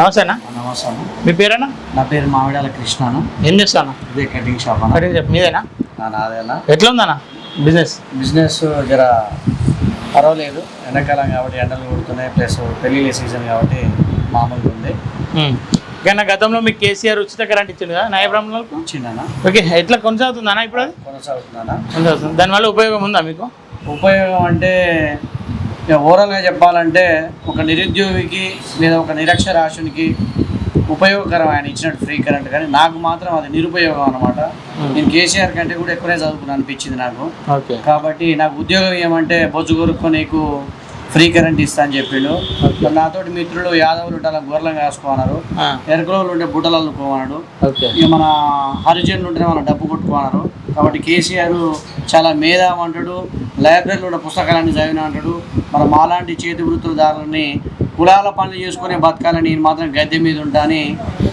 నమస్తే అన్న. నమస్తే అన్న. మీ పేరేనా? నా పేరు మామిడాల కృష్ణ అన్న. ఏం చేస్తాను? ఇదే కటింగ్ షాప్ అన్న. కటింగ్ షాప్ మీదేనా? నాదేనా. ఎట్లా ఉందన్న బిజినెస్? బిజినెస్ జర పర్వాలేదు, ఎండాకాలం కాబట్టి ఎండలు కొడుతున్నాయి, ప్లస్ పెళ్ళిళ్ళ సీజన్ కాబట్టి మామూలుగా ఉంది. కానీ గతంలో మీకు కేసీఆర్ ఉచిత కరెంట్ ఇచ్చింది కదా న్యాయబ్రాహ్మణులకు? చిన్న ఓకే, ఎట్లా కొనసాగుతుందన్న ఇప్పుడు? అది కొనసాగుతుందన్నా. కొనసాగుతుంది. దానివల్ల ఉపయోగం ఉందా మీకు? ఉపయోగం అంటే ఓవరాల్గా చెప్పాలంటే ఒక నిరుద్యోగికి లేదా ఒక నిరక్షరాస్యునికి ఉపయోగకరం ఆయన ఇచ్చినట్టు ఫ్రీ కరెంట్, కానీ నాకు మాత్రం అది నిరుపయోగం అనమాట. నేను కేసీఆర్ కంటే కూడా ఎక్కువనే చదువుకుని అనిపించింది నాకు. ఓకే, కాబట్టి నాకు ఉద్యోగం ఏమంటే బొజ్జు కొరుక్కో నీకు ఫ్రీ కరెంట్ ఇస్తా అని చెప్పిండు. నాతోటి మిత్రులు యాదవులు ఉంటే అలా గొర్రెలను కాసుకోన్నారు, ఎరకలోళ్ళు ఉంటే బుట్టలు అల్లుకోమన్నాడు, ఇక మన హరిజనులు ఉంటే మన డబ్బు కొట్టుకోమన్నారు. కాబట్టి కేసీఆర్ చాలా మేధావి అంటాడు, లైబ్రరీలో ఉన్న పుస్తకాలన్నీ చదివిన అంటాడు. మన మాలాంటి చేతి వృత్తులదారులని కులాల పనులు చేసుకునే బతకాలని నేను మాత్రం గద్దె మీద ఉంటాని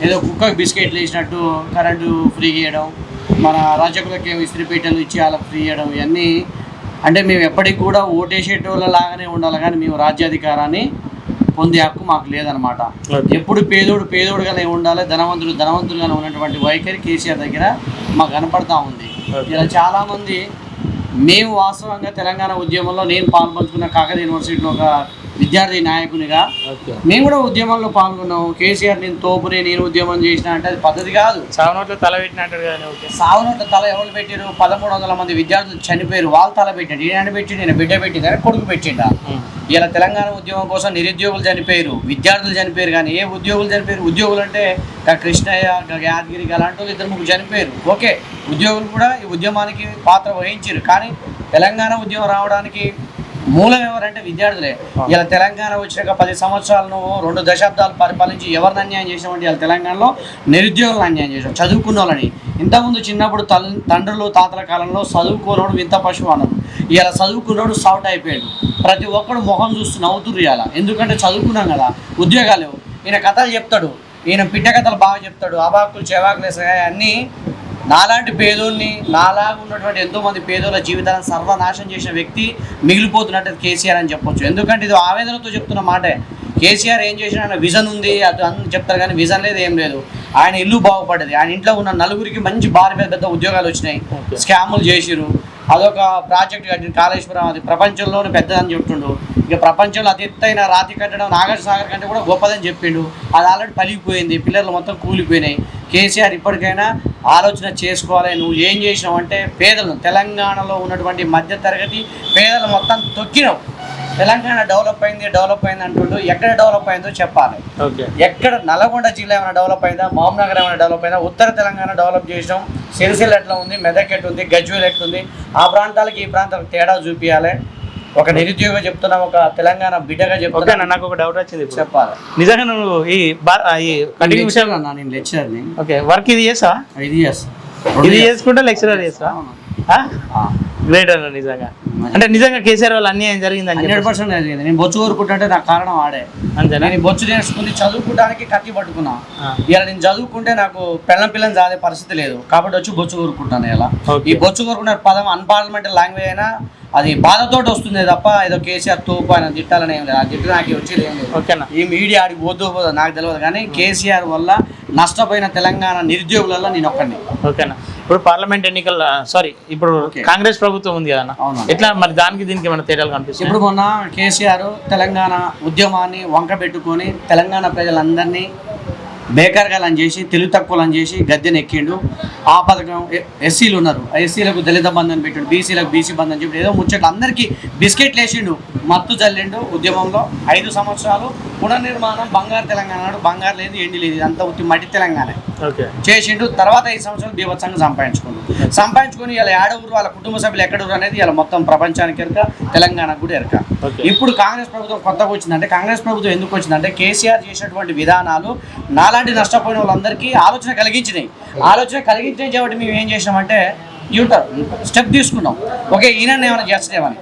ఏదో కుక్కకు బిస్కెట్లు వేసినట్టు కరెంటు ఫ్రీ చేయడం, మన రాజకులకి ఇస్త్రీపీటలు ఇచ్చి వాళ్ళకి ఫ్రీ చేయడం, ఇవన్నీ అంటే మేము ఎప్పటికి కూడా ఓటేసేటోళ్ళ లాగానే ఉండాలి, కానీ మేము రాజ్యాధికారాన్ని పొందే హక్కు మాకు లేదనమాట. ఎప్పుడు పేదోడు పేదోడుగానే ఉండాలి, ధనవంతుడు ధనవంతుడుగానే ఉన్నటువంటి వైఖరి కేసీఆర్ దగ్గర మాకు కనపడతా ఉంది. ఇలా చాలామంది మేము వాస్తవంగా తెలంగాణ ఉద్యమంలో నేను పాల్పంచుకున్న కాకతీయ యూనివర్సిటీలో ఒక విద్యార్థి నాయకునిగా మేము కూడా ఉద్యమంలో పాల్గొన్నాము. కేసీఆర్ నేను తోపునే నేను ఉద్యమం చేసిన అంటే అది పద్ధతి కాదు. సాగునోట్లో తల పెట్టినట్టు కదా. సాగునోట్ల తల ఎవరు పెట్టారు? 1300 మంది విద్యార్థులు చనిపోయారు, వాళ్ళు తల పెట్టాడు. ఈయన పెట్టి నేను బిడ్డ పెట్టింది కొడుకు పెట్టిండా. ఇలా తెలంగాణ ఉద్యమం కోసం నిరుద్యోగులు చనిపోయారు, విద్యార్థులు చనిపోయారు, కానీ ఏ ఉద్యోగులు చనిపోయారు? ఉద్యోగులు అంటే కృష్ణయ్య, యాదగిరి అలాంటి వాళ్ళు 2-3 చనిపోయారు. ఓకే, ఉద్యోగులు కూడా ఈ ఉద్యమానికి పాత్ర వహించారు, కానీ తెలంగాణ ఉద్యమం రావడానికి మూలం ఎవరంటే విద్యార్థులే. ఇలా తెలంగాణ వచ్చినాక 10 సంవత్సరాలను 2 దశాబ్దాలు పరిపాలించి ఎవరిని అన్యాయం చేసామంటే ఇలా తెలంగాణలో నిరుద్యోగులను అన్యాయం చేసాం, చదువుకున్న వాళ్ళని. ఇంతకుముందు చిన్నప్పుడు తండ్రులు తాతల కాలంలో చదువుకున్నోడు వింత పశువు అన్నారు, ఇలా చదువుకున్నోడు సౌట్ అయిపోయాడు. ప్రతి ఒక్కడు మొహం చూస్తూ నవ్వుతుర్రు ఇలా, ఎందుకంటే చదువుకున్నాం కదా, ఉద్యోగాలు. ఈయన కథలు చెప్తాడు, ఈయన పిట్ట కథలు బాగా చెప్తాడు, అబాకులు చెవాకులు వేసాయి అన్నీ. నాలాంటి పేదోడిని, నాలాగా ఉన్నటువంటి ఎంతోమంది పేదోళ్ళ జీవితాలను సర్వనాశనం చేసిన వ్యక్తి మిగిలిపోతున్నట్టు కేసీఆర్ అని చెప్పొచ్చు. ఎందుకంటే ఇది ఆవేదనతో చెప్తున్న మాటే. కేసీఆర్ ఏం చేసినా ఆయన విజన్ ఉంది అది అని చెప్తారు, కానీ విజన్ లేదు, ఏం లేదు. ఆయన ఇల్లు బాగుపడ్డది, ఆయన ఇంట్లో ఉన్న నలుగురికి మంచి పెద్ద ఉద్యోగాలు వచ్చినాయి, స్కాములు చేసిరు. అదొక ప్రాజెక్ట్ కట్టిన కాళేశ్వరం, అది ప్రపంచంలోనే పెద్దదని చెప్తుండు. ఇక ప్రపంచంలో అతి ఎత్తైన రాతి కట్టడం నాగార్జున సాగర్ కంటే కూడా గొప్పదని చెప్పిండు. అది ఆల్రెడీ పలిగిపోయింది, పిల్లలు మొత్తం కూలిపోయినాయి. కేసీఆర్ ఇప్పటికైనా ఆలోచన చేసుకోవాలి. నువ్వు ఏం చేసినావు అంటే పేదలను, తెలంగాణలో ఉన్నటువంటి మధ్యతరగతి పేదలు మొత్తం తొక్కినావు. తెలంగాణ డెవలప్ అయింది అంటుండు, ఎక్కడ డెవలప్ అయిందో చెప్పాలి. ఎక్కడ నల్గొండ జిల్లా ఏమైనా డెవలప్ అయిందా? మహబూబ్నగర్ ఏమైనా డెవలప్ అయిందా? ఉత్తర తెలంగాణ డెవలప్ చేసినాం. సిరిసిల్ల ఎట్లా ఉంది, మెదక్ ఎట్లుంది, గజ్వేల్ ఎట్లుంది, ఆ ప్రాంతాలకి ఈ ప్రాంతాలకు తేడా చూపించాలి. ఒక నిరుద్యోగ చెప్తున్నా, ఒక తెలంగాణ బిడ్డగా చెప్తున్నా. నాకు ఒక డౌట్ వచ్చింది, చెప్పాలి. నిజంగా నువ్వు ఈ కటింగ్ విషయం అన్నా, నేను లెక్చరర్ని. ఓకే, వర్క్ ఇది చేస్తా? ఇది చేస్తా. ఇది చేసుకుంటే లెక్చరర్ చేస్తా? గ్రేట్ అన్న నిజంగా. అంటే నిజంగా కేసీఆర్ వాళ్ళు అన్యాయం జరిగిందని 100% జరిగింది. నేను బొచ్చు ఊరుకుంటుంటే నాకు కారణం ఆడే. అంతేనా? నేను బొచ్చు నేర్చుకుని చదువుకోవడానికి కత్తి పట్టుకున్నా. ఇలా నేను చదువుకుంటే నాకు పిల్లని చాదే పరిస్థితి లేదు, కాబట్టి వచ్చి బొచ్చు ఊరుకుంటాను. ఇలా ఈ బొచ్చు ఊరుకున్న పదం అన్పార్లమెంటరీ లాంగ్వేజ్ అయినా అది బాధతోటి వస్తుంది తప్ప ఏదో కేసీఆర్ తోపు ఆయన తిట్టాలని ఏం లేదు. ఆ తిట్టు నాకు వచ్చేది ఏం లేదు. ఓకేనా? ఈ మీడియా ఆడికి పోదు నాకు తెలియదు, కానీ కేసీఆర్ వల్ల నష్టపోయిన తెలంగాణ నిరుద్యోగులలో నేను ఒక్కడిని. ఓకేనా? ఇప్పుడు పార్లమెంట్ ఎన్నికల ఇప్పుడు కాంగ్రెస్ ప్రభుత్వం ఉంది కదా, ఎట్లా మరి దానికి దీనికి ఏమైనా తేడాలు కనిపిస్తుంది? ఇప్పుడు మొన్న కేసీఆర్ తెలంగాణ ఉద్యమాన్ని వంక పెట్టుకొని తెలంగాణ ప్రజలందరినీ బేకార్గాలని చేసి, తెలుగు తక్కువలని చేసి గద్దెని ఎక్కిండు. ఆ పథకం ఎస్సీలు ఉన్నారు, ఆ ఎస్సీలకు దళిత బంధం పెట్టిండు, బీసీలకు బీసీ బంధం చెప్పి ఏదో ముచ్చట్లు అందరికీ బిస్కెట్లు వేసిండు, మత్తు చల్లిండు. ఉద్యమంలో 5 సంవత్సరాలు పునర్నిర్మాణం, బంగారు తెలంగాణ నాడు బంగారు లేదు, ఎండి లేదు, అంతా ఉత్తి మట్టి తెలంగాణ చేసిండు. తర్వాత 5 సంవత్సరాలు బీభత్సంగా సంపాదించుకొని ఇలా ఏడవురు వాళ్ళ కుటుంబ సభ్యులు ఎక్కడూరు అనేది ఇలా మొత్తం ప్రపంచానికి ఎరక, తెలంగాణకు కూడా ఎరక. ఇప్పుడు కాంగ్రెస్ ప్రభుత్వం కొత్తగా వచ్చిందంటే, కాంగ్రెస్ ప్రభుత్వం ఎందుకు వచ్చిందంటే కేసీఆర్ చేసినటువంటి విధానాలు నాలాంటి నష్టపోయిన వాళ్ళందరికీ ఆలోచన కలిగించినాయి. కాబట్టి మేము ఏం చేసినామంటే స్టెప్ తీసుకున్నాం. ఓకే, ఈయన ఏమైనా చేస్తేమని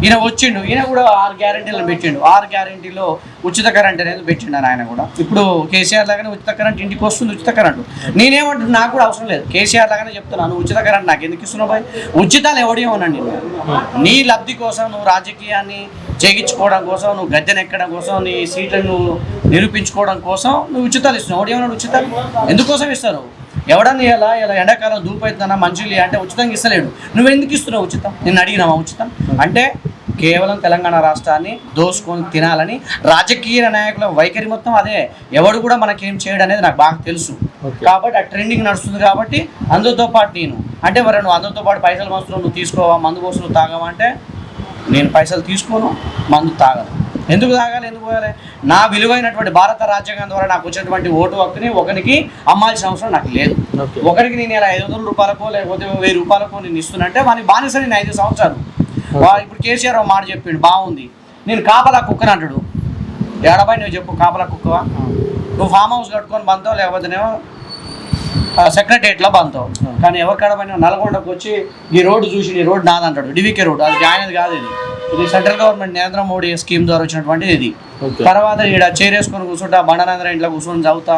ఈయన వచ్చిండు, ఈయన కూడా 6 గ్యారెంటీలను పెట్టిండు. 6 గ్యారెంటీలో ఉచిత కరెంట్ అనేది పెట్టిండు ఆయన కూడా. ఇప్పుడు కేసీఆర్ లాగానే ఉచిత కరెంట్ ఇంటికి వస్తుంది, ఉచిత కరెంటు. నేనేమంటున్నా, నాకు కూడా అవసరం లేదు, కేసీఆర్ లాగానే చెప్తున్నాను, ఉచిత కరెంట్ నాకు ఎందుకు ఇస్తున్నావు? ఉచితాలు ఎవడేమోనండి, నీ లబ్ధి కోసం నువ్వు రాజకీయాన్ని చేయించుకోవడం కోసం, నువ్వు గద్దెనెక్కడం కోసం, నీ సీట్లను నువ్వు నిరూపించుకోవడం కోసం నువ్వు ఉచితాలు ఇస్తున్నావు. ఒకటి ఏమన్నా ఉచితాలు ఎందుకోసం ఇస్తారు? ఎవడన్నా ఇలా ఎండాకాలం ధూపైతుందన్నా మంచిగా అంటే ఉచితంగా ఇస్తలేడు. నువ్వు ఎందుకు ఇస్తున్నావు ఉచితం? నేను అడిగినావా ఉచితం? అంటే కేవలం తెలంగాణ రాష్ట్రాన్ని దోసుకొని తినాలని రాజకీయ నాయకుల వైఖరి మొత్తం అదే. ఎవడు కూడా మనకేం చేయడం అనేది నాకు బాగా తెలుసు. కాబట్టి ఆ ట్రెండింగ్ నడుస్తుంది కాబట్టి అందరితో పాటు నేను అంటే మరి నువ్వు అందరితో పాటు పైసలు మస్తులు నువ్వు తీసుకోవా, మందు కోసం నువ్వు తాగవా అంటే నేను పైసలు తీసుకోను, మందు తాగను. ఎందుకు తాగాలి, ఎందుకు పోయాలి? నా విలువైనటువంటి భారత రాజ్యాంగం ద్వారా నాకు వచ్చినటువంటి ఓటు హక్కుని ఒకరికి అమ్మాల్సిన అవసరం నాకు లేదు. ఒకరికి నేను ఇలా 500 రూపాయలకో లేకపోతే 1000 రూపాయలకో నేను ఇస్తున్నంటే వాని బానిస నేను 5 సంవత్సరాలు. ఇప్పుడు కేసీఆర్ ఒక మాట చెప్పిండు బాగుంది, నేను కాపలా కుక్కని అంటాడు. ఏడబాయి నువ్వు చెప్పు, కాపలా కుక్కవా? నువ్వు ఫామ్ హౌస్ కట్టుకొని బంతావు, లేకపోతేనేమో సెక్రటరియట్లో బంతావు. కానీ ఎవరికాడపైన నల్గొండకు వచ్చి ఈ రోడ్డు చూసి ఈ రోడ్డు నాదంటాడు. డివికే రోడ్డు, అది ఆయనది కాదు. ఇది central government Narendra Modi scheme ద్వారా వచ్చినటువంటి ఇది. తర్వాత ఇక్కడ చేరేసుకొని కూర్చుంటా, బండనందర ఇంట్లో కూర్చొని చదువుతా,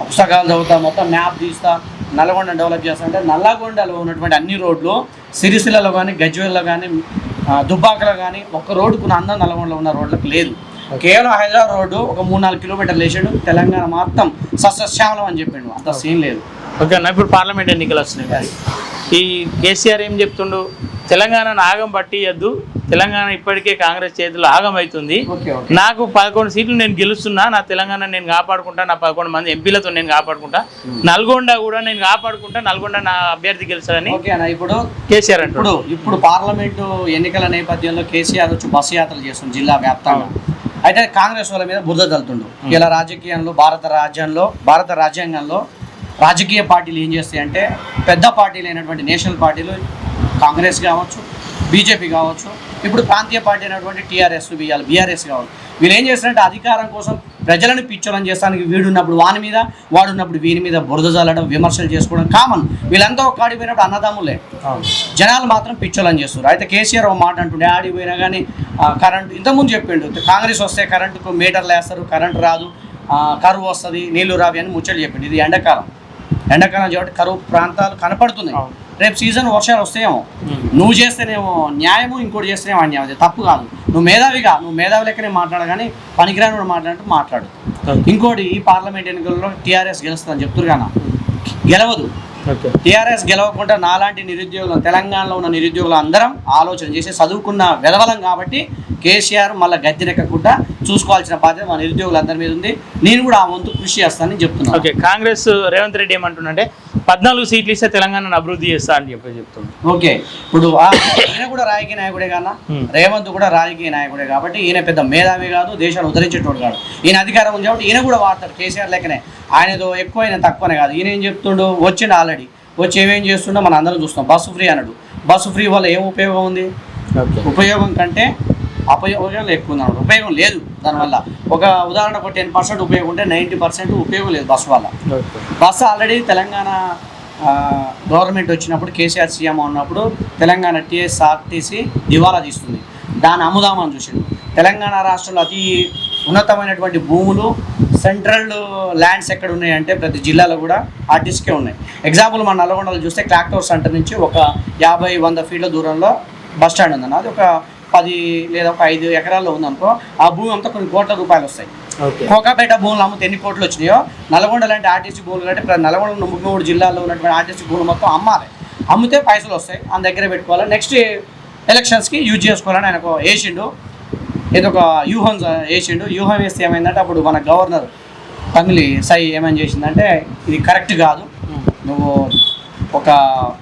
పుస్తకాలు చదువుతా, మొత్తం మ్యాప్ తీస్తా, నల్గొండ డెవలప్ చేస్తా. అంటే నల్లగొండలో ఉన్నటువంటి అన్ని రోడ్లు సిరిసిల్లలో కానీ, గజ్వేల్లో కానీ, దుబ్బాకలో కానీ ఒక్క రోడ్డుకున్న అందం నల్గొండలో ఉన్న రోడ్లకు లేదు. కేవలం హైదరాబాద్ రోడ్డు ఒక 3-4 కిలోమీటర్లు వేసాడు, తెలంగాణ మొత్తం సస్యశ్యామలం అని చెప్పిండు. అంత సీన్ లేదు. ఓకే అన్న, ఇప్పుడు పార్లమెంట్ ఎన్నికలు వస్తున్నాయి. ఈ కేసీఆర్ ఏం చెప్తుండు, తెలంగాణను ఆగం పట్టియద్దు, తెలంగాణ ఇప్పటికే కాంగ్రెస్ చేతిలో ఆగం అవుతుంది, నాకు 11 సీట్లు నేను గెలుస్తున్నా, నా తెలంగాణ నేను కాపాడుకుంటా, నా 11 మంది ఎంపీలతో నేను కాపాడుకుంటా, నల్గొండ కూడా నేను కాపాడుకుంటా, నల్గొండ నా అభ్యర్థి గెలుస్తారని ఇప్పుడు కేసీఆర్ అంటాడు. ఇప్పుడు పార్లమెంటు ఎన్నికల నేపథ్యంలో కేసీఆర్ వచ్చి బస్సు యాత్రలు చేస్తుంది జిల్లా వ్యాప్తంగా. అయితే కాంగ్రెస్ వాళ్ళ మీద బురద తలుతుండు. ఇలా రాజకీయంలో భారత రాజ్యాంగంలో రాజకీయ పార్టీలు ఏం చేస్తాయి అంటే, పెద్ద పార్టీలు అయినటువంటి నేషనల్ పార్టీలు కాంగ్రెస్ కావచ్చు, బీజేపీ కావచ్చు, ఇప్పుడు ప్రాంతీయ పార్టీ అయినటువంటి టీఆర్ఎస్, బీఆర్ఎస్ కావచ్చు, వీళ్ళు ఏం చేస్తారంటే అధికారం కోసం ప్రజలను పిచ్చోలని చేస్తానికి వీడున్నప్పుడు వాని మీద, వాడున్నప్పుడు వీని మీద బురద చల్లడం, విమర్శలు చేసుకోవడం కామన్. వీళ్ళంతా ఒక కాడికి పోయినప్పుడు అన్నదమ్ములే, జనాలు మాత్రం పిచ్చోలని చేస్తారు. అయితే కేసీఆర్ ఒక మాట అంటుండే, ఆడికి పోయినా కానీ కరెంటు ఇంతకుముందు చెప్పిండు, కాంగ్రెస్ వస్తే కరెంటుకు మీటర్లు వేస్తారు, కరెంటు రాదు, కరువు వస్తుంది, నీళ్లు రావి అని ముచ్చట్లు చెప్పిండు. ఇది ఎండాకాలం కాబట్టి కరువు ప్రాంతాలు కనపడుతున్నాయి. రేపు సీజన్ వర్షాలు వస్తాయేమో, నువ్వు చేస్తేనేమో న్యాయము, ఇంకోటి చేస్తేనేమో అన్యాయం. అది తప్పు కాదు. నువ్వు మేధావి లెక్కనే మాట్లాడు, కానీ పనికిరాని కూడా మాట్లాడు. ఇంకోటి, ఈ పార్లమెంట్ ఎన్నికల్లో టీఆర్ఎస్ గెలుస్తుందని చెప్తున్నారు కానీ గెలవదు. టీఆర్ఎస్ గెలవకుండా నాలాంటి నిరుద్యోగులు, తెలంగాణలో ఉన్న నిరుద్యోగులు అందరం ఆలోచన చేసి చదువుకున్న వెలవలం కాబట్టి కేసీఆర్ మళ్ళీ గద్దెనెక్కకుండా చూసుకోవాల్సిన బాధ్యత మా నిరుద్యోగులందరి మీద ఉంది. నేను కూడా ఆ వంతు కృషి చేస్తానని చెప్తున్నాను. ఓకే, కాంగ్రెస్ రేవంత్ రెడ్డి ఏమంటుండే, 14 సీట్లు ఇస్తే తెలంగాణను అభివృద్ధి చేస్తా అని చెప్తుంది. ఓకే, ఇప్పుడు ఈయన కూడా రాజకీయ నాయకుడే కన్నా, రేవంత్ కూడా రాజకీయ నాయకుడే కాబట్టి ఈయన పెద్ద మేధావి కాదు, దేశాన్ని ఉద్ధరించేటోడు కాదు. ఈయన అధికారం ఉంది కాబట్టి ఈయన కూడా వాడతాడు కేసీఆర్ లెక్కనే. ఆయనతో ఎక్కువ ఆయన తక్కువనే కాదు. ఈయన ఏం చెప్తుండు, వచ్చిండు ఆల్రెడీ, వచ్చి ఏమేం చేస్తుండో మనం అందరం చూస్తాం. బస్సు ఫ్రీ అన్నాడు. బస్సు ఫ్రీ వల్ల ఏం ఉపయోగం ఉంది? ఉపయోగం కంటే అపయోగాలు ఎక్కువ ఉంది అన్నాడు. ఉపయోగం లేదు దానివల్ల. ఒక ఉదాహరణకు 10% ఉపయోగం ఉంటే 90% ఉపయోగం లేదు బస్సు వల్ల. బస్సు ఆల్రెడీ తెలంగాణ గవర్నమెంట్ వచ్చినప్పుడు, కేసీఆర్ సీఎం ఉన్నప్పుడు తెలంగాణ టీఎస్ఆర్టీసీ దివాలా తీస్తుంది. దాన్ని అమ్ముదామని చూసిండు. తెలంగాణ రాష్ట్రంలో అతి ఉన్నతమైనటువంటి భూములు, సెంట్రల్ ల్యాండ్స్ ఎక్కడ ఉన్నాయంటే ప్రతి జిల్లాలో కూడా ఆర్టీసీకే ఉన్నాయి. ఎగ్జాంపుల్ మన నల్గొండలో చూస్తే క్లాక్ టవర్ సెంటర్ నుంచి ఒక 50-100 ఫీట్ల దూరంలో బస్ స్టాండ్ ఉందన్న. అది ఒక 10 లేదా ఒక 5 ఎకరాల్లో ఉందనుకో, ఆ భూమి అంతా కొన్ని కోట్ల రూపాయలు వస్తాయి. కోకాపేట భూములు అమ్మితే ఎన్ని కోట్లు వచ్చినాయో, నల్గొండ లాంటి ఆర్టీసీ భూములు అంటే నల్గొండ 33 జిల్లాల్లో ఉన్నటువంటి ఆర్టీసీ భూములు మొత్తం అమ్మాలి. అమ్మితే పైసలు వస్తాయి, ఆయన దగ్గర పెట్టుకోవాలి, నెక్స్ట్ ఎలక్షన్స్కి యూజ్ చేసుకోవాలని ఆయనకు వేసిండు. ఏదో ఒక వ్యూహం వేసిండు. వ్యూహం వేస్తే ఏమైందంటే, అప్పుడు మన గవర్నర్ తమిళి సై ఏమని చేసిందంటే, ఇది కరెక్ట్ కాదు, నువ్వు ఒక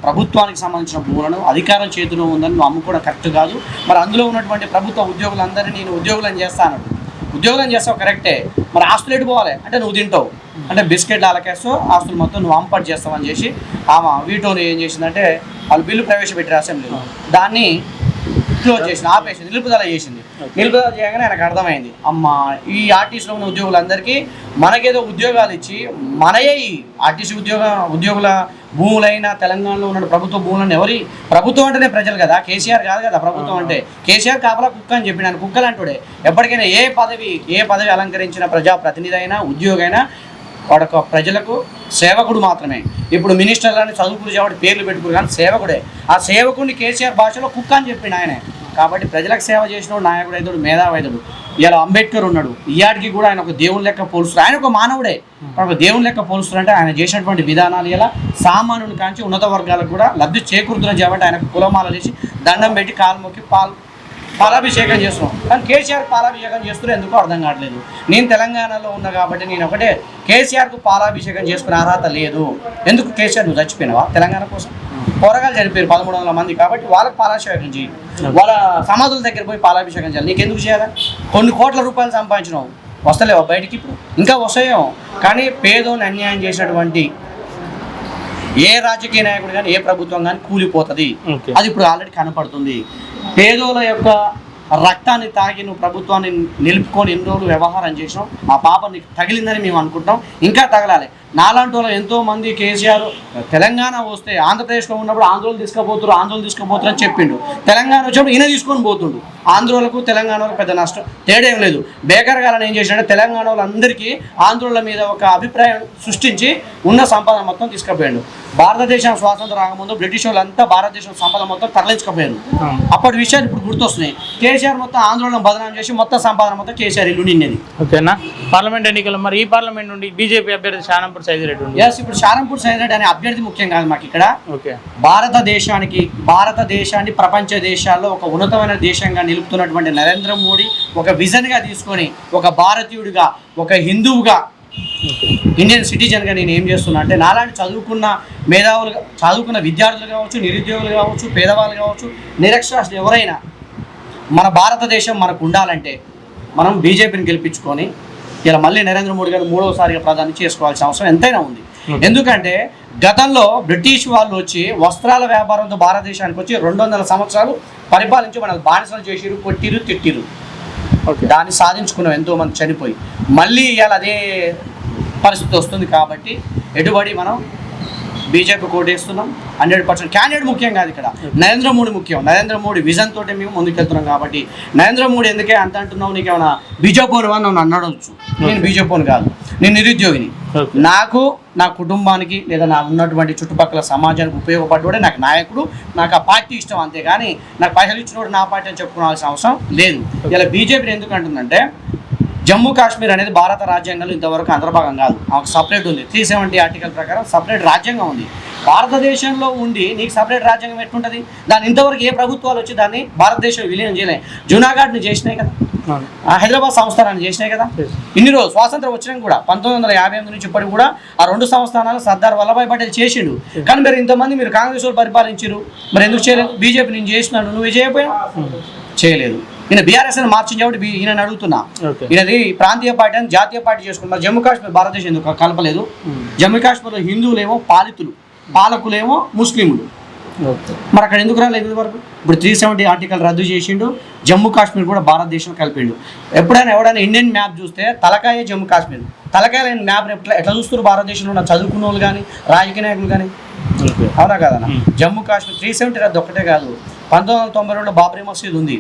ప్రభుత్వానికి సంబంధించిన భూములను అధికారం చేతిలో ఉందని నువ్వు అమ్ముకోవడం కరెక్ట్ కాదు. మరి అందులో ఉన్నటువంటి ప్రభుత్వ ఉద్యోగులందరినీ నేను ఉద్యోగులను చేస్తాను. ఉద్యోగులను చేస్తావు కరెక్టే, మరి ఆస్తులు ఎట్టుకోవాలి అంటే నువ్వు తింటావు అంటే బిస్కెట్లు అలకేస్తూ ఆస్తులు మొత్తం నువ్వు అంపట్ చేస్తావని చేసి ఆమె వీటోని ఏం చేసిందంటే, వాళ్ళు బిల్లు ప్రవేశపెట్టారు అసెంబ్లీలో, దాన్ని క్లోజ్ చేసింది, ఆపేసింది, నిలుపుదల చేసింది. నిలుపుదల చేయగానే ఆయనకు అర్థమైంది, అమ్మ ఈ ఆర్టీసీలో ఉన్న ఉద్యోగులందరికీ మనకేదో ఉద్యోగాలు ఇచ్చి మనయే ఈ ఆర్టీసీ ఉద్యోగుల భూములైన తెలంగాణలో ఉన్న ప్రభుత్వ భూములను ప్రభుత్వం అంటేనే ప్రజలు కదా, కేసీఆర్ కాదు కదా ప్రభుత్వం అంటే. కేసీఆర్ కాపలా కుక్క అని చెప్పి నన్ను కుక్కలు అంటుడే. ఎప్పటికైనా ఏ పదవి అలంకరించిన ప్రజాప్రతినిధి అయినా, ఉద్యోగి అయినా వాడొక ప్రజలకు సేవకుడు మాత్రమే. ఇప్పుడు మినిస్టర్లని చదువుకుని కాబట్టి పేర్లు పెట్టుకుని కానీ సేవకుడే. ఆ సేవకుడిని కేసీఆర్ భాషలో కుక్క అని చెప్పిండు ఆయన. కాబట్టి ప్రజలకు సేవ చేసిన నాయకుడు అయితాడు, మేధావైతుడు. ఇలా అంబేద్కర్ ఉన్నాడు, ఇయాడికి కూడా ఆయన ఒక దేవుని లెక్క పోలుస్తారు. ఆయన ఒక మానవుడే, ఒక దేవుని లెక్క పోలుస్తారు. అంటే ఆయన చేసినటువంటి విధానాలు ఇలా సామాన్యుని కాంచి ఉన్నత వర్గాలకు కూడా లబ్ధి చేకూరుతున్నాయి. కాబట్టి ఆయనకు కులమాల చేసి దండం పెట్టి కాలు మొక్కి పాలాభిషేకం చేస్తున్నాం. కానీ కేసీఆర్ పాలాభిషేకం చేస్తున్నారు ఎందుకో అర్థం కావట్లేదు. నేను తెలంగాణలో ఉన్నా కాబట్టి నేను ఒకటే, కేసీఆర్కు పాలాభిషేకం చేసుకునే అర్హత లేదు. ఎందుకు కేసీఆర్ నువ్వు చచ్చిపోయినావా తెలంగాణ కోసం? పోరగాలు చనిపోయారు 1300 మంది, కాబట్టి వాళ్ళకి పాలాభిషేకం చేయి, వాళ్ళ సమాధుల దగ్గర పోయి పాలాభిషేకం చేయాలి. నీకెందుకు చేయాలి? కొన్ని కోట్ల రూపాయలు సంపాదించినావు, వస్తలేవా బయటికి? ఇప్పుడు ఇంకా వస్తాయేమో. కానీ పేదోని అన్యాయం చేసినటువంటి ఏ రాజకీయ నాయకుడు కానీ ఏ ప్రభుత్వం కానీ కూలిపోతుంది. అది ఇప్పుడు ఆల్రెడీ కనపడుతుంది. పేదోల యొక్క రక్తాన్ని తాగి నువ్వు ప్రభుత్వాన్ని నిలుపుకొని ఎన్ని రోజులు వ్యవహారం చేసినావు, ఆ పాప నీకు తగిలిందని మేము అనుకుంటాం. ఇంకా తగలాలి. నాలాంటి వాళ్ళు ఎంతోమంది కేసీఆర్ తెలంగాణ వస్తే ఆంధ్రప్రదేశ్లో ఉన్నప్పుడు ఆంధ్రోలు తీసుకుపోతారు అని చెప్పిండు. తెలంగాణ వచ్చినప్పుడు ఈయన తీసుకొని పోతుండు. ఆంధ్రోలకు తెలంగాణ వాళ్ళకి పెద్ద నష్టం తేడా ఏం లేదు. బేకర్ గాలని ఏం చేసినట్టే తెలంగాణ వాళ్ళందరికీ ఆంధ్రోల మీద ఒక అభిప్రాయం సృష్టించి ఉన్న సంపద మొత్తం తీసుకుపోయాడు. భారతదేశం స్వాతంత్రం రాకముందు బ్రిటిష్ వాళ్ళంతా భారతదేశం సంపద మొత్తం తరలించుకుపోయారు. అప్పటి విషయాలు ఇప్పుడు గుర్తొస్తున్నాయి. కేసీఆర్ మొత్తం ఆంధ్రోళన బదనాం చేసి మొత్తం సంపాదన మొత్తం కేసీఆర్ ఇల్లు నిన్నది. ఓకేనా? పార్లమెంట్ ఎన్నికలు మరి ఈ పార్లమెంట్ నుండి బీజేపీ అభ్యర్థి షానంపూర్ సైదిరెడ్డి ఉంది. ఇప్పుడు షానంపూర్ సైదిరెడ్డి అనే అభ్యర్థి ముఖ్యం కాదు మాకు ఇక్కడ. ఓకే, భారతదేశాన్ని ప్రపంచ దేశాల్లో ఒక ఉన్నతమైన దేశంగా నిలుపుతున్నటువంటి నరేంద్ర మోడీ ఒక విజన్గా తీసుకొని ఒక భారతీయుడిగా, ఒక హిందువుగా, ఇండియన్ సిటిజన్గా నేను ఏం చేస్తున్నా అంటే, నాలాంటి చదువుకున్న మేధావులుగా, చదువుకున్న విద్యార్థులు కావచ్చు, నిరుద్యోగులు కావచ్చు, పేదవాళ్ళు కావచ్చు, నిరక్షరాస్యులు ఎవరైనా మన భారతదేశం మనకు ఉండాలంటే మనం బీజేపీని గెలిపించుకొని ఇలా మళ్ళీ నరేంద్ర మోడీ గారు 3వసారిగా ప్రధాని చేసుకోవాల్సిన అవసరం ఎంతైనా ఉంది. ఎందుకంటే గతంలో బ్రిటిష్ వాళ్ళు వచ్చి వస్త్రాల వ్యాపారంతో భారతదేశానికి వచ్చి 200 సంవత్సరాలు పరిపాలించి మనకు బానిసలు చేసిరు, కొట్టిరు, తిట్టిరు. దాన్ని సాధించుకున్నాం, ఎంతోమంది చనిపోయి. మళ్ళీ ఇవాళ అదే పరిస్థితి వస్తుంది. కాబట్టి ఎటుబడి మనం బీజేపీ కోటేస్తున్నాం. 100% క్యాండిడేట్ ముఖ్యం కాదు ఇక్కడ, నరేంద్ర మోడీ ముఖ్యం. నరేంద్ర మోడీ విజన్ తోటి మేము ముందుకెళ్తున్నాం. కాబట్టి నరేంద్ర మోడీ ఎందుకే అంత అంటున్నావు, నీకేమైనా బీజేపీ అని నన్ను అడగచ్చు. నేను బీజేపీ కాదు, నేను నిరుద్యోగిని. నాకు, నా కుటుంబానికి లేదా నా ఉన్నటువంటి చుట్టుపక్కల సమాజానికి ఉపయోగపడ్డోడే నాకు నాయకుడు, నాకు ఆ పార్టీ ఇష్టం. అంతేగాని నాకు పైసలు ఇచ్చినోడు నా పార్టీ అని చెప్పుకోవాల్సిన అవసరం లేదు. ఇలా బీజేపీ ఎందుకు అంటుందంటే, జమ్మూ కాశ్మీర్ అనేది భారత రాజ్యాంగంలో ఇంతవరకు అంతర్భాగం కాదు. ఒక సపరేట్ ఉంది, 370 ఆర్టికల్ ప్రకారం సపరేట్ రాజ్యాంగం ఉంది. భారతదేశంలో ఉండి నీకు సపరేట్ రాజ్యాంగం ఎట్లుంటుంది? దాన్ని ఇంతవరకు ఏ ప్రభుత్వాలు వచ్చి దాన్ని భారతదేశంలో విలీనం చేయలేదు. జూనాగఢ్ని చేసినాయి కదా, హైదరాబాద్ సంస్థానాన్ని చేసినాయి కదా. ఇన్ని రోజులు స్వాతంత్రం వచ్చినాక కూడా 1958 నుంచి ఇప్పటికి కూడా ఆ 2 సంస్థానాలు సర్దార్ వల్లభాయ్ పటేల్ చేసిండు. కానీ మీరు ఇంతమంది మీరు కాంగ్రెస్ వాళ్ళు పరిపాలించారు, మరి ఎందుకు చేయలేదు? బీజేపీ నేను చేసినాను, నువ్వు చేయకపోయావు, చేయలేదు. ఈయన బీఆర్ఎస్ అని మార్చింది కాబట్టి ఈయన అడుగుతున్నా. ఈయనది ప్రాంతీయ పార్టీ అని జాతీయ పార్టీ చేసుకుని మరి జమ్మూ కాశ్మీర్ భారతదేశం ఎందుకు కలపలేదు? జమ్మూ కాశ్మీర్లో హిందువులేమో పాలితులు, పాలకులేమో ముస్లింలు. మరి అక్కడ ఎందుకు రాలేదు వరకు? ఇప్పుడు 370 ఆర్టికల్ రద్దు చేసిండు, జమ్మూ కాశ్మీర్ కూడా భారతదేశం కలిపిండు. ఎప్పుడైనా ఎవడైనా ఇండియన్ మ్యాప్ చూస్తే తలకాయ జమ్మూ కాశ్మీర్, తలకాయ లేని మ్యాప్ ఎట్లా చూస్తారు భారతదేశంలో ఉన్న చదువుకున్న వాళ్ళు కానీ రాజకీయ నాయకులు కానీ? అవునా కదన్నా? జమ్మూ కాశ్మీర్ 370 రద్దు ఒక్కటే కాదు, 1992లో బాబ్రీ మసీద్ ఉంది.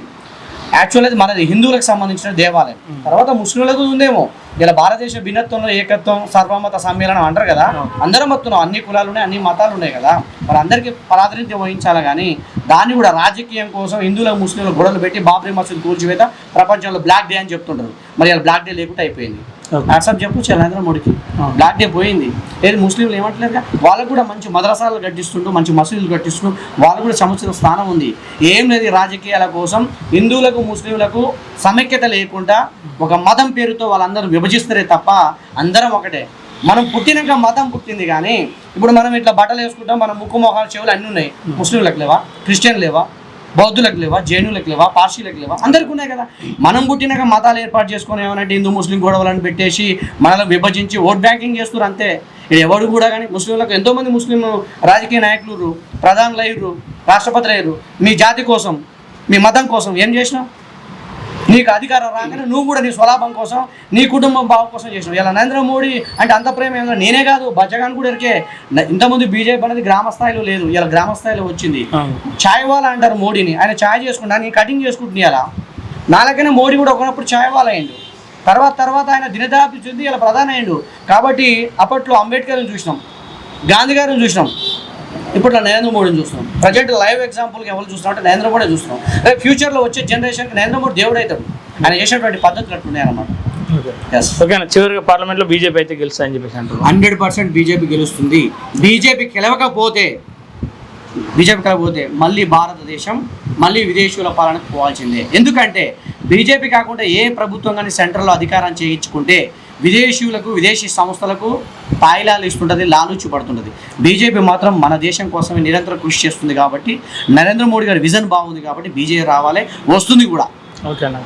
యాక్చువల్లీ అది మనది హిందువులకు సంబంధించిన దేవాలయం. తర్వాత ముస్లింలకు ఉందేమో. ఇలా భారతదేశ భిన్నత్వంలో ఏకత్వం, సర్వమత సమ్మేళనం అంటారు కదా, అందరం మొత్తం అన్ని కులాలు ఉన్నాయి, అన్ని మతాలు ఉన్నాయి కదా, మరి అందరికీ ప్రాతినిధ్యం వహించాలి. కానీ దాన్ని కూడా రాజకీయం కోసం హిందువులకు ముస్లింలకు గొడవలు పెట్టి బాబ్రీ మసీద్ కూల్చివేత ప్రపంచంలో బ్లాక్ డే అని చెప్తుంటారు. మరి ఇలా బ్లాక్ డే లేకుండా అయిపోయింది. వాట్సాప్ చెప్పు నరేంద్ర మోడీకి బ్లాక్ డే పోయింది. లేదు ముస్లింలు ఏమంటలేదుగా, వాళ్ళకు కూడా మంచి మద్రసాలు కట్టిస్తుంటూ, మంచి మసీదులు కట్టిస్తూ వాళ్ళకు కూడా సముచిత స్థానం ఉంది. ఏం లేదు, రాజకీయాల కోసం హిందువులకు ముస్లింలకు సమైక్యత లేకుండా ఒక మతం పేరుతో వాళ్ళందరూ విభజిస్తారే తప్ప అందరం ఒకటే. మనం పుట్టినాక మతం పుట్టింది, కానీ ఇప్పుడు మనం ఇట్లా బట్టలు వేసుకుంటాం, మన ముక్కు మొహాలు చెవులు అన్నీ ఉన్నాయి. ముస్లింలకు లేవా? క్రిస్టియన్ లేవా? బౌద్ధులకు లేవా? జైనులకు లేవా? పార్సీలకు లేవా? అందరికీ ఉన్నాయి కదా. మనం పుట్టినాక మతాలు ఏర్పాటు చేసుకొని ఏమనంటే హిందూ ముస్లిం గొడవలను పెట్టేసి మనల్ని విభజించి ఓట్ బ్యాంకింగ్ చేస్తారు అంతే. ఇది ఎవరు కూడా కానీ ముస్లింలకు ఎంతోమంది ముస్లిం రాజకీయ నాయకులు ప్రధానులు అయ్యారు, రాష్ట్రపతులు అయ్యారు. మీ జాతి కోసం, మీ మతం కోసం ఏం చేసినావు? నీకు అధికారం రాగానే నువ్వు కూడా నీ స్వలాభం కోసం, నీ కుటుంబం బాగు కోసం చేసినావు. ఇలా నరేంద్ర మోడీ అంటే అంత ప్రేమ ఏమో నేనే కాదు, బచ్చగాని కూడా ఎరికే. ఇంతకుముందు బీజేపీ అనేది గ్రామ స్థాయిలో లేదు, ఇలా గ్రామ స్థాయిలో వచ్చింది. ఛాయ్ వాలా అంటారు మోడీని. ఆయన ఛాయ్ చేసుకుంటా, నీ కటింగ్ చేసుకుంటున్నా. ఇలా నాలుగైనా మోడీ కూడా ఒకనప్పుడు ఛాయ్ వాలా అయ్యిండు. తర్వాత ఆయన దినదాపి చెంది ఇలా ప్రధాని అయ్యిండు. కాబట్టి అప్పట్లో అంబేద్కర్ని చూసినాం, గాంధీ గారిని చూసినాం, ఇప్పుడు నరేంద్ర మోడీని చూస్తున్నాం. ప్రజెంట్ లైవ్ ఎగ్జాంపుల్కి ఎవరు చూస్తున్నాం అంటే నరేంద్ర మోడీ చూస్తున్నాం. రేపు ఫ్యూచర్లో వచ్చే జనరేషన్కి నరేంద్ర మోడీ దేవుడు అవుతాడు. ఆయన చేసినటువంటి పద్ధతులు అట్లున్నాయి అన్నమాట. ఎస్, ఓకేనా. చివరిగా పార్లమెంట్లో బీజేపీ అయితే గెలుస్తా అని చెప్పేసి అంటారు. 100% బీజేపీ గెలుస్తుంది. బీజేపీ గెలవకపోతే మళ్ళీ భారతదేశం మళ్ళీ విదేశీయుల పాలనకు పోవాల్సిందే. ఎందుకంటే బీజేపీ కాకుండా ఏ ప్రభుత్వం కానీ సెంట్రల్లో అధికారం చేయించుకుంటే విదేశీయులకు విదేశీ సంస్థలకు తాయిలాలు ఇస్తుంటుంది, లాలూచి పడుతుంటుంది. బీజేపీ మాత్రం మన దేశం కోసమే నిరంతరం కృషి చేస్తుంది. కాబట్టి నరేంద్ర మోడీ గారి విజన్ బాగుంది కాబట్టి బీజేపీ రావాలి, వస్తుంది కూడా. ఓకేనా.